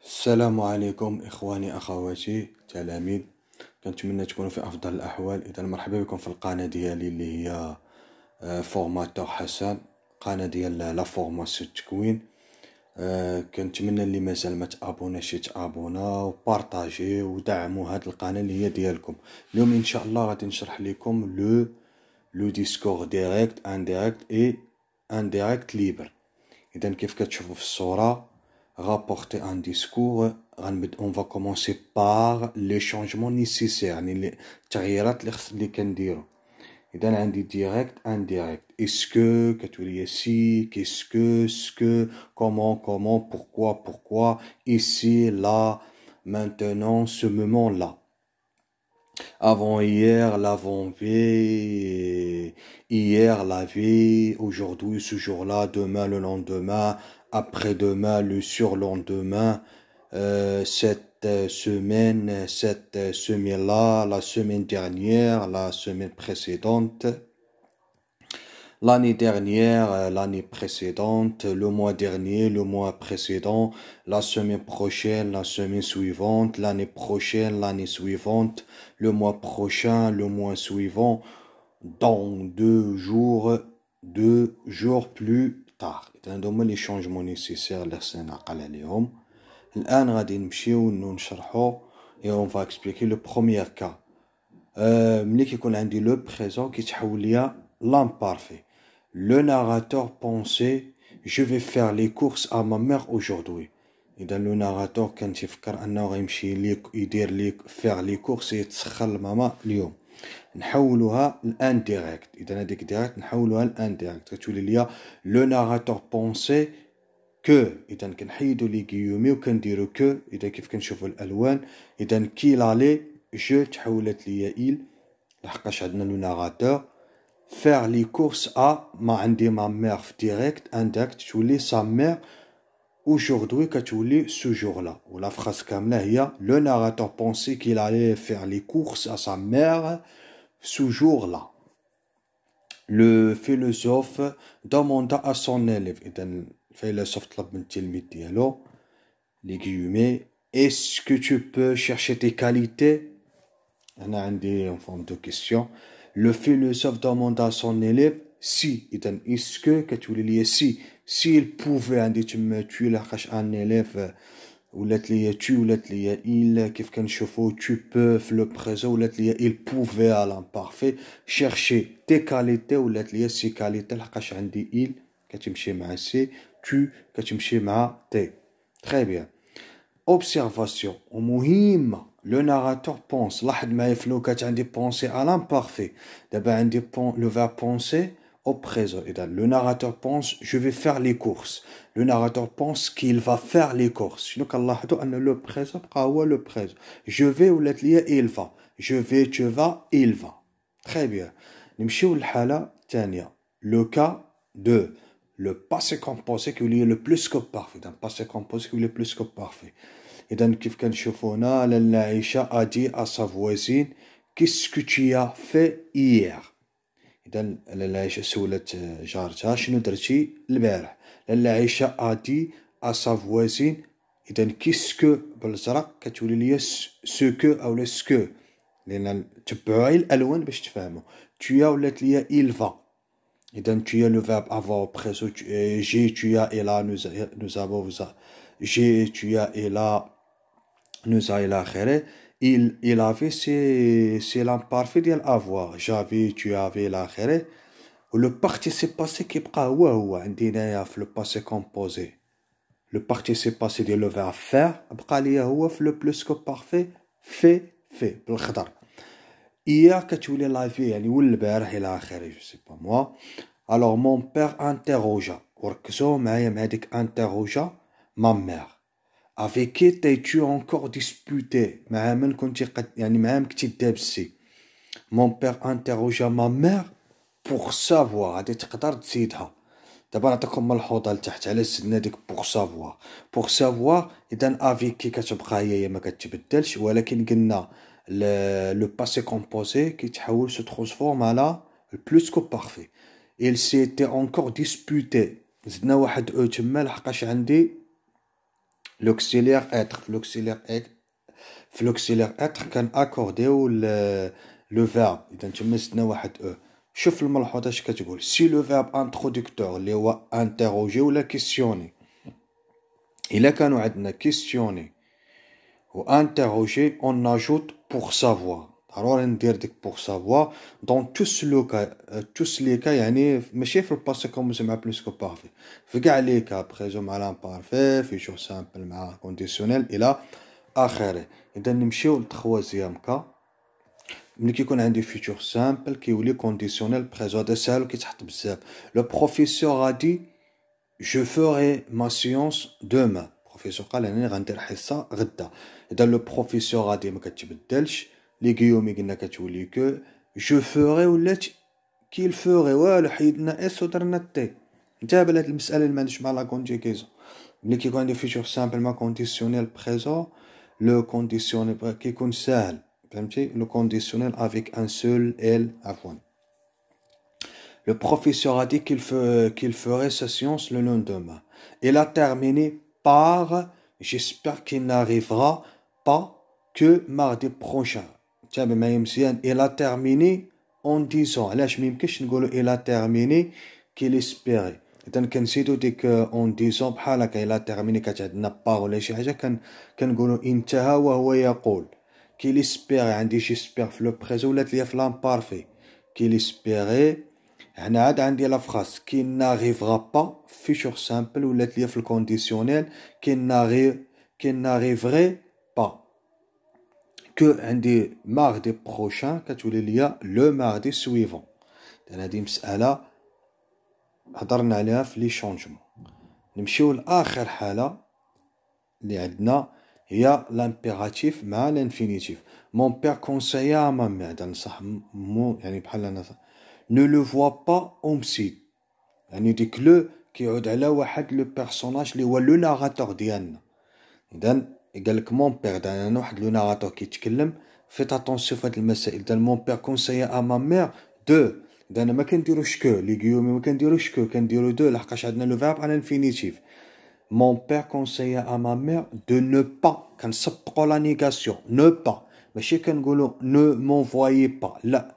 السلام عليكم إخواني أخواتي تلاميذ. كنتمنى تكونوا في أفضل الأحوال. إذا مرحبا بكم في القناة ديالي اللي هي فورماتور حسن، قناة ديال لا فورماسيون التكوين. كنتمنى اللي مازال ما تابوناش يتابونا وبارطاجي ودعموا هاد القناة اللي هي ديالكم. اليوم إن شاء الله غادي نشرح لكم لو ديسكور ديريكت انديريكت اي انديريكت ليبر. إذا كيف كتشوفوا في الصورة rapporter un discours. On va commencer par les changements nécessaires, يعني التغييرات اللي كنديرو. إذا عندي direct indirect. Est-ce que كتولي si, qu'est-ce que, ce que, comment, pourquoi, ici, là, maintenant, ce moment-là. Avant-hier, l'avant-veille, hier, la veille, aujourd'hui, ce jour-là, demain, le lendemain, après-demain, le surlendemain, cette semaine, cette semaine-là, la semaine dernière, la semaine précédente, l'année dernière, l'année précédente, le mois dernier, le mois précédent, la semaine prochaine, la semaine suivante, l'année prochaine, l'année suivante, le mois prochain, le mois suivant, dans 2 jours plus tard. هادو هما لي شونجمون نيسيسير اللي خصنا نعقل عليهم. الآن غادي نمشيو نشرحو et on va expliquer le premier cas. ملي كيكون عندي لو بريزون كيتحول ليا l'imparfait. Le narrateur pensait je vais faire les courses à ma mère aujourd'hui. إذا لو ناراتور كان تيفكر أنه غيمشي يدير faire les courses يتسخر لماما اليوم. نحولوها الانديريكت. إذا هذيك ديريكت نحولوها الانديريكت كتولي ليا لو ناراتور pensait que. إذا كنحيدو لي غيومي وكنديرو que. إذا كيف كنشوفو الألوان. إذا كي لالي جو تحولت ليا il لحقاش عندنا لو ناراتور. faire les courses à ما عندي ما مير في ديريكت انديريكت تولي sa mère aujourd'hui كتولي ce jour-là. ولا phrase كاملة هي le narrateur pensait qu'il allait faire les courses à sa mère ce jour-là. Le philosophe demanda à son élève. إذا الفيلسوف طلب من التلميذ ديالو لي غيومي est-ce que tu peux chercher tes qualités. أنا عندي en forme de question. Le philosophe demanda à son élève si. إذا est-ce que كتولي ليا si. s'il pouvait عندي تما tu لحقاش ان élève ولات ليا tu ولات ليا il. كيف كنشوفو tu peux في لو بريزون ولات ليا il pouvait à l'imparfait. chercher tes qualités ولات ليا si qualité لحقاش عندي il كتمشي مع si tu كتمشي مع t. très bien. observation ومهمة. لو ناراتور بونس. لاحظ معايا في لوكات عندي بونسي à l'imparfait. دابا عندي لو verbe penser au présent. إذا le narrateur pense je vais faire les courses. Le narrateur pense qu'il va faire les courses. شنو كنلاحظوا أن لو présent بقى هو لو présent. je vais ولات ليا il va. je vais tu vas il va. très bien. نمشيو للحالة الثانية. le cas de le passé composé كيولي le plus que parfait. إذا passé composé كيولي plus que parfait. إذا كيف كنشوفوا هنا لاله عائشة a dit à sa voisine qu'est-ce que tu as fait hier. إذا لاله عائشة سولت جارتها شنو درتي البارح. لاله عائشة a dit à sa voisine. إذا qu'est-ce que بالازرق كتولي ليا ce que أو ce que لأن تبعوا الألوان باش تفهموا. tu as ولات ليا il va. إذا tu as le verbe avoir au présent. j'ai tu as et là nous avons j'ai tu as et là nous a إلى آخره. il avait c'est l'imparfait ديال avoir. j'avais tu avais إلى آخره. ولو participe passé كيبقى هو عندي هنايا في لو passé composé. لو participe passé ديال لو verbe faire بقى ليا هو في لو plus que parfait fait بالخضر. hier كتولي لا في يعني والبارح إلى آخره je sais pas moi. alors mon père interrogea. وركزوا معايا مع ديك interrogea ma mère. avec qui t'es-tu encore disputé. مع من كنتي يعني مع من كنتي دابسي. mon père interrogea ma mère pour savoir. هادي تقدر تزيدها. دابا نعطيكم ملحوظه لتحت على زدنا ديك pour savoir. pour savoir إذا avec qui كتبقى هي ما كتبدلش ولكن قلنا le passé composé كيتحول se transforme على plus que parfait. il s'était encore disputé. زدنا واحد او تما لحقاش عندي l'auxiliaire être في l'auxiliaire être كان اكورديو لو فيرب. اذا نتوما زدنا واحد او. شوف الملحوظه اش كتقول: سي لو فيرب انترودكتور اللي هو انتروجي ولا كيسيوني. الا كانوا عندنا كيسيوني و انتروجي اون اجوت بور سافوار. ضروري ندير ديك بور سافوار دون توس لي كا يعني ماشي في الباسي كومبوزي مع بلوس كو بارفي، في كاع لي كا بريزون مع لامبارفي، فيتور سامبل مع كونديسيونيل الى اخره. اذا نمشيو للتخوازيام كا. ملي كيكون عندي فيتور سامبل كيولي كونديسيونيل بريزون. هذا ساهل وكيتحط بزاف. لو بروفيسور غادي جو فوغي ما سيونس دومان. البروفيسور قال انا غندير حصه غدا. اذا لو بروفيسور غادي ما كتبدلش. لي غيومي قلنا كتولي كو. جو فوغي ولات كيل فوغي والو، حيدنا اس ودرنا تي. انتبه لهاد المساله اللي ما عندوش مع لا كونجيكيزون. ملي كيكون عندي فيتور سامبل ما كونديسيونيل بريزون، لو كونديسيونيل كيكون ساهل، فهمتي؟ لو كونديسيونيل افيك ان سول ال عفوا. Le professeur a dit qu'il ferait sa séance le lendemain. Il a terminé par j'espère qu'il n'arrivera pas que mardi prochain. تابع معايا مزيان. Il a terminé en disant. علاش ما يمكنش نقولوا il a terminé qu'il espérait. إذا كنزيدو ديك en disant بحال هكا. il a terminé كانت عندنا par ولا شي حاجة كنقولوا انتهى وهو يقول. qu'il espérait عندي j'espère في لو بريزون ولات ليا في لامبارفي. qu'il espérait. هنا عاد عندي لا فراس كي ناريفغا با فيتور سامبل ولات ليا في الكونديسيونيل كي ناريفغي با. كو عندي ماردي بروشان كتولي ليا لو ماردي سويفون. اذا هادي مسألة هضرنا عليها في لي شونجمون. نمشيو لاخر حالة اللي عندنا هي لامبيراتيف مع الانفينيتيف. مون بير كونسايا ما مير. هذا نصح مو يعني بحال انا ne le vois pas homicide. يعني ديك لو كيعود على واحد لو بيرسوناج اللي هو لو ناراتور ديالنا. اذا قالك مون بير انا واحد لو ناراتور كيتكلم. فيت اتونسيون في هاد المسائل. اذا مون بير كونسايا ا ما مير دو. اذا انا ما كنديروش كو لي غيومي ما كنديروش كو كنديرو دو لحقاش عندنا لو فيرب على انفينيتيف. مون بير كونسايا ا ما مير دو نو با. كنسبقو لا نيغاسيون نو با. ماشي كنقولو نو مونفوايي با لا.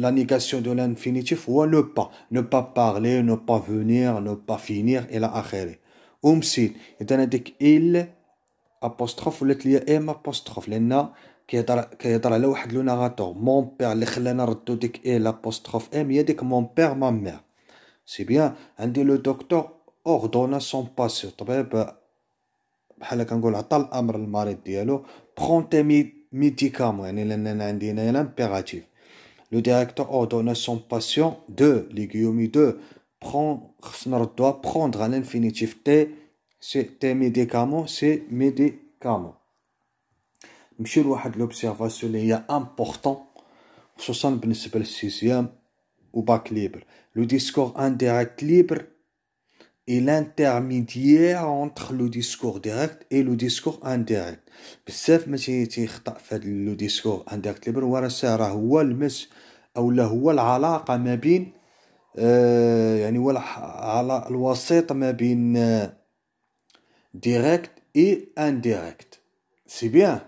La négation de l'infinitif ou ne pas. Ne pas parler, ne pas venir, ne pas finir, et la akhiri. Si, إذا هذيك il apostrophe ولات ليا ام apostrophe لأن كيهضر على واحد لو ناراتور. مون بير اللي خلانا نردو ديك ال apostrophe ام هي ديك مون بير ما مير. سي بيان. عندي لو دكتور اوردونا سون باسيون. طبيب بحال كنقول عطى الأمر للمريض ديالو برون تي ميديكامون. يعني لأن عندي هنايا لامبيراتيف. Le directeur ordonne à son patient de, les guillemets de, doit prendre à l'infinitif tes médicaments, ces médicaments. نمشيو لواحد لوبسيرفاسيون اللي هي امبورطون خصوصا بالنسبة للسيزيام و باك ليبر. لو ديسكور انديريكت ليبر est l'intermédiaire entre le discours direct et le discours indirect. بزاف ما تيخطأ في هذا لو ديسكور انديريكت ليبر. وراه هو المس او لا هو العلاقة ما بين يعني هو الوسيط ما بين direct et indirect. سي بيان.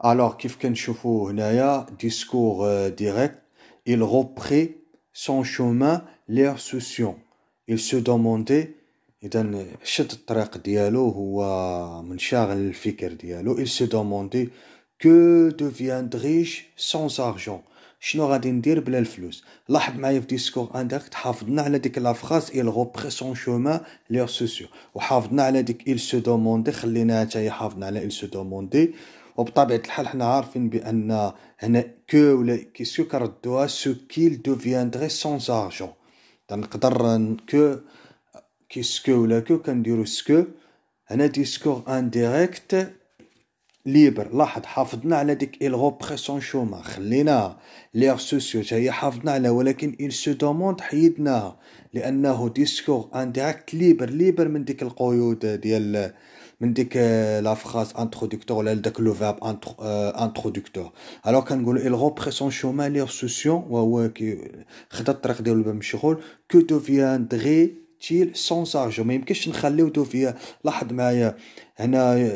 alors كيف كنشوفو هنايا discours direct il reprit son chemin l'air souciant. il se demandait. إذا شد الطريق ديالو هو منشغل الفكر ديالو. il se demandait que deviendrais-je sans argent. شنو غادي ندير بلا الفلوس. لاحظ معايا في ديسكور انديريكت حافظنا على ديك لا فراز il reprit son chemin l'air souciant وحافظنا على ديك il se demandait خليناها حتى هي حافظنا على il se demandait. وبطبيعة الحال حنا عارفين بأن هنا كو ولا كيسيو كردوها سو كيل دوفياندغي سونز ارجون. نقدر كو كيسكو ولا كو كنديرو سكو. هنا ديسكور انديريكت ليبر. لاحظ حافظنا على ديك il reprit son chemin خليناها. لير سوسيو تا هي حافظنا عليها ولكن il se demande حيدناها لأنه ديسكور انديريكت ليبر من ديك القيود ديال من ديك لا فراز انترودكتور ولا داك لو فيرب انترودكتور. الوغ كنقولوا il reprit son chemin l'air souciant وهو كي خدا الطريق ديالو باب مشغول. que deviendrait تيل سونس ارجون. ما يمكنش نخليو دوفيان. لاحظ معايا هنا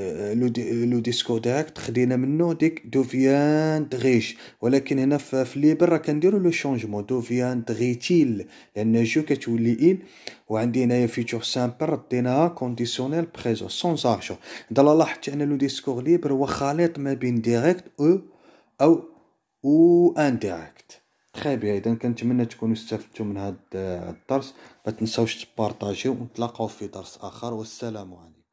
لو ديسكور ديريكت خدينا منه ديك دوفيان تغيش، ولكن هنا في ليبر راه كنديرو لو شونجمون دوفيان تغيتيل، لان جو كتولي إل. وعندي هنايا فيتور سامبل رديناها كونديسيونيل بريزون سونس ارجون. دابا لاحظت ان لو ديسكور ليبر هو خليط ما بين ديريكت او انديريكت. تري بيان. اذا كنتمنى تكونوا استفدتوا من هذا الدرس. ما تنساوش تبارطاجيو، ونتلاقاو في درس اخر، والسلام عليكم.